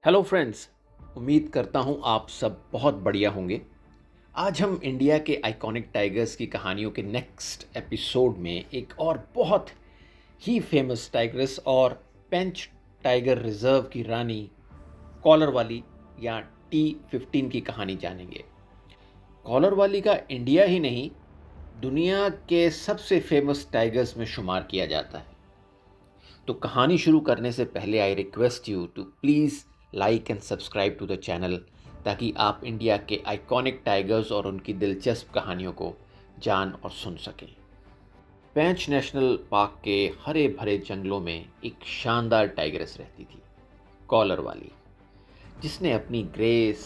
Hello friends. उम्मीद करता हूँ आप सब बहुत बढ़िया होंगे। आज हम इंडिया के आइकॉनिक टाइगर्स की कहानियों के नेक्स्ट एपिसोड में एक और बहुत ही फेमस टाइग्रेस और पेंच टाइगर रिजर्व की रानी कॉलर वाली या T15 की कहानी जानेंगे। कॉलर वाली का इंडिया ही नहीं, दुनिया के सबसे फेमस टाइगर्स में शुमार किया जाता है। तो कहानी शुरू करने से पहले I request you to please like and subscribe to the channel, ताकि आप इंडिया के आइकॉनिक टाइगर्स और उनकी दिलचस्प कहानियों को जान और सुन सकें। पेंच नेशनल पार्क के हरे भरे जंगलों में एक शानदार टाइगरेस रहती थी, कॉलर वाली, जिसने अपनी ग्रेस,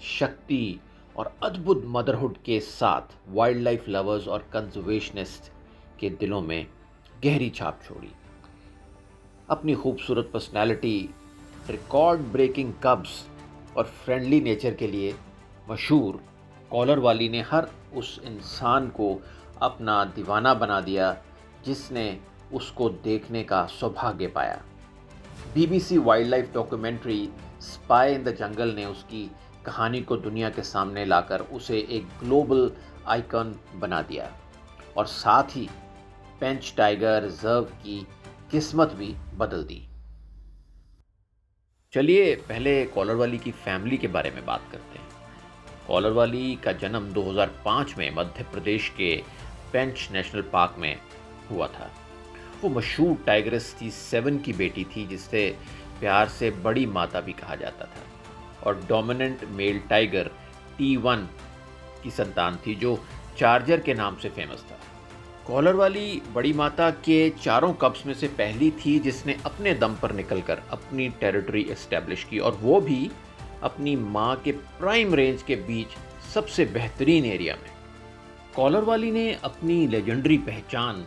शक्ति और अद्भुत मदरहुड के साथ वाइल्ड लाइफ लवर्स और कंजर्वेशनिस्ट के दिलों में गहरी छाप छोड़ी। अपनी खूबसूरत पर्सनैलिटी, रिकॉर्ड ब्रेकिंग कब्स और फ्रेंडली नेचर के लिए मशहूर कॉलर वाली ने हर उस इंसान को अपना दीवाना बना दिया जिसने उसको देखने का सौभाग्य पाया। BBC wild life documentary spy in the jungle ने उसकी कहानी को दुनिया के सामने लाकर उसे एक ग्लोबल आइकन बना दिया और साथ ही पेंच टाइगर रिजर्व की किस्मत भी बदल दी। चलिए पहले कॉलर वाली की फैमिली के बारे में बात करते हैं। कॉलर वाली का जन्म 2005 में मध्य प्रदेश के पेंच नेशनल पार्क में हुआ था। वो मशहूर टाइग्रेस T7 की बेटी थी, जिसे प्यार से बड़ी माता भी कहा जाता था, और डोमिनेंट मेल टाइगर T1 की संतान थी, जो चार्जर के नाम से फेमस था। कॉलर वाली बड़ी माता के चारों कब्स में से पहली थी जिसने अपने दम पर निकलकर अपनी टेरिटरी एस्टेब्लिश की, और वो भी अपनी माँ के प्राइम रेंज के बीच सबसे बेहतरीन एरिया में। कॉलर वाली ने अपनी लेजेंडरी पहचान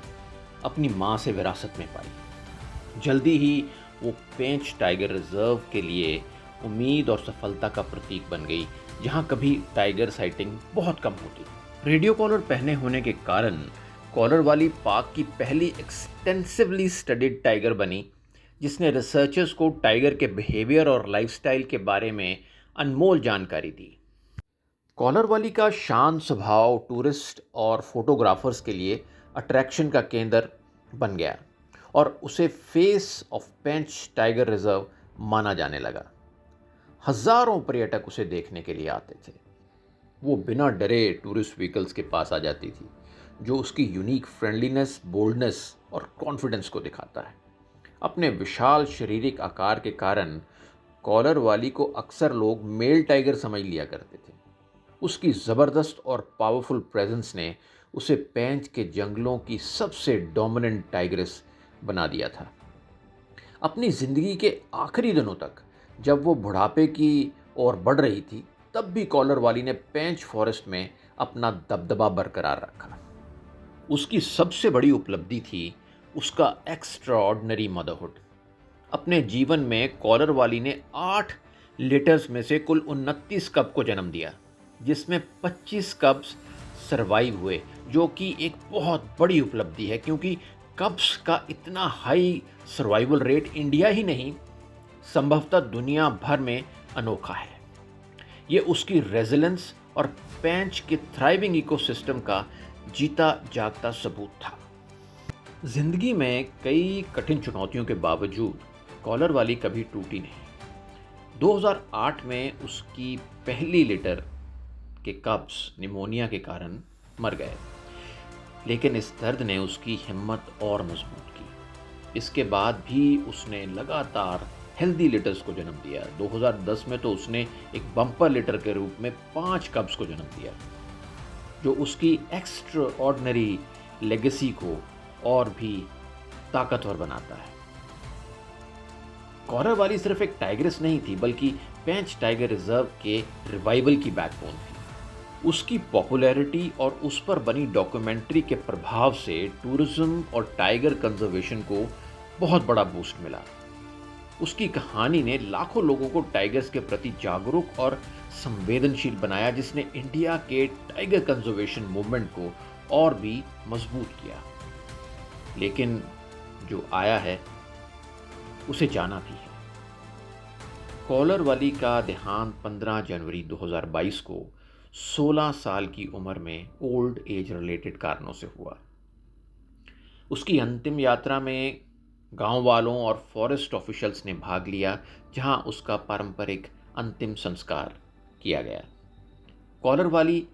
अपनी माँ से विरासत में पाई। जल्दी ही वो पेंच टाइगर रिजर्व के लिए उम्मीद और सफलता का प्रतीक बन गई, जहाँ कभी टाइगर साइटिंग बहुत कम होती। रेडियो कॉलर पहने होने के कारण कॉलर वाली पार्क की पहली एक्सटेंसिवली स्टडीड टाइगर बनी, जिसने रिसर्चर्स को टाइगर के बिहेवियर और लाइफस्टाइल के बारे में अनमोल जानकारी दी। कॉलर वाली का शांत स्वभाव टूरिस्ट और फोटोग्राफर्स के लिए अट्रैक्शन का केंद्र बन गया और उसे face of Pench tiger reserve माना जाने लगा। हजारों पर्यटक उसे देखने के लिए आते थे। वो बिना डरे टूरिस्ट व्हीकल्स के पास आ जाती थी, जो उसकी यूनिक फ्रेंडलीनेस, बोल्डनेस और कॉन्फिडेंस को दिखाता है। अपने विशाल शारीरिक आकार के कारण कॉलर वाली को अक्सर लोग मेल टाइगर समझ लिया करते थे। उसकी ज़बरदस्त और पावरफुल प्रेजेंस ने उसे पेंच के जंगलों की सबसे डोमिनेंट टाइग्रेस बना दिया था। अपनी ज़िंदगी के आखिरी दिनों तक, जब वो बुढ़ापे की ओर बढ़ रही थी, तब भी कॉलर वाली ने पेंच फॉरेस्ट में अपना दबदबा बरकरार रखा। उसकी सबसे बड़ी उपलब्धि थी उसका एक्स्ट्राऑर्डिनरी मदरहुड। अपने जीवन में कॉलर वाली ने 8 लिटर्स में से कुल 29 कब को जन्म दिया, जिसमें 25 कब्स सरवाइव हुए, जो कि एक बहुत बड़ी उपलब्धि है, क्योंकि कब्स का इतना हाई सर्वाइवल रेट इंडिया ही नहीं, संभवतः दुनिया भर में अनोखा है। ये उसकी रेजिलेंस और पेंच के थ्राइविंग इकोसिस्टम का जीता जागता सबूत था। जिंदगी में कई कठिन चुनौतियों के बावजूद कॉलर वाली कभी टूटी नहीं। 2008 में उसकी पहली लिटर के कब्स निमोनिया के कारण मर गए, लेकिन इस दर्द ने उसकी हिम्मत और मजबूत की। इसके बाद भी उसने लगातार हेल्दी लिटर्स को जन्म दिया। 2010 में तो उसने एक बम्पर लिटर के रूप में 5 कब्स को जन्म दिया, जो उसकी एक्स्ट्रा ऑर्डिनरी लेगेसी को और भी ताकतवर बनाता है। कॉलर वाली सिर्फ एक टाइग्रेस नहीं थी, बल्कि पेंच टाइगर रिजर्व के रिवाइवल की बैकबोन थी। उसकी पॉपुलैरिटी और उस पर बनी डॉक्यूमेंट्री के प्रभाव से टूरिज्म और टाइगर कंजर्वेशन को बहुत बड़ा बूस्ट मिला। उसकी कहानी ने लाखों लोगों को टाइगर्स के प्रति जागरूक और संवेदनशील बनाया, जिसने इंडिया के टाइगर कंजर्वेशन मूवमेंट को और भी मजबूत किया। लेकिन जो आया है उसे जाना भी है। कॉलर वाली का देहांत 15 जनवरी 2022 को 16 साल की उम्र में ओल्ड एज रिलेटेड कारणों से हुआ। उसकी अंतिम यात्रा में गांव वालों और फॉरेस्ट ऑफिशियल्स ने भाग लिया, जहां उसका पारंपरिक अंतिम संस्कार किया गया। कॉलर वाली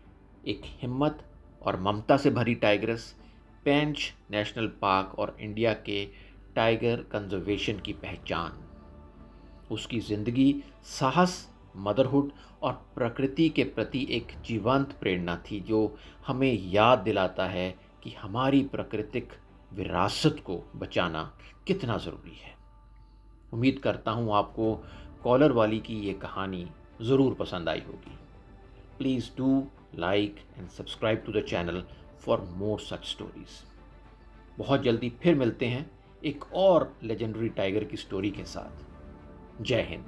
एक हिम्मत और ममता से भरी टाइग्रेस, पेंच नेशनल पार्क और इंडिया के टाइगर कंजर्वेशन की पहचान। उसकी ज़िंदगी साहस, मदरहुड और प्रकृति के प्रति एक जीवंत प्रेरणा थी, जो हमें याद दिलाता है कि हमारी प्राकृतिक विरासत को बचाना कितना ज़रूरी है। उम्मीद करता हूँ आपको कॉलर वाली की ये कहानी ज़रूर पसंद आई होगी। Please do like and subscribe to the channel for more such stories. बहुत जल्दी फिर मिलते हैं एक और लेजेंडरी टाइगर की स्टोरी के साथ। जय हिंद।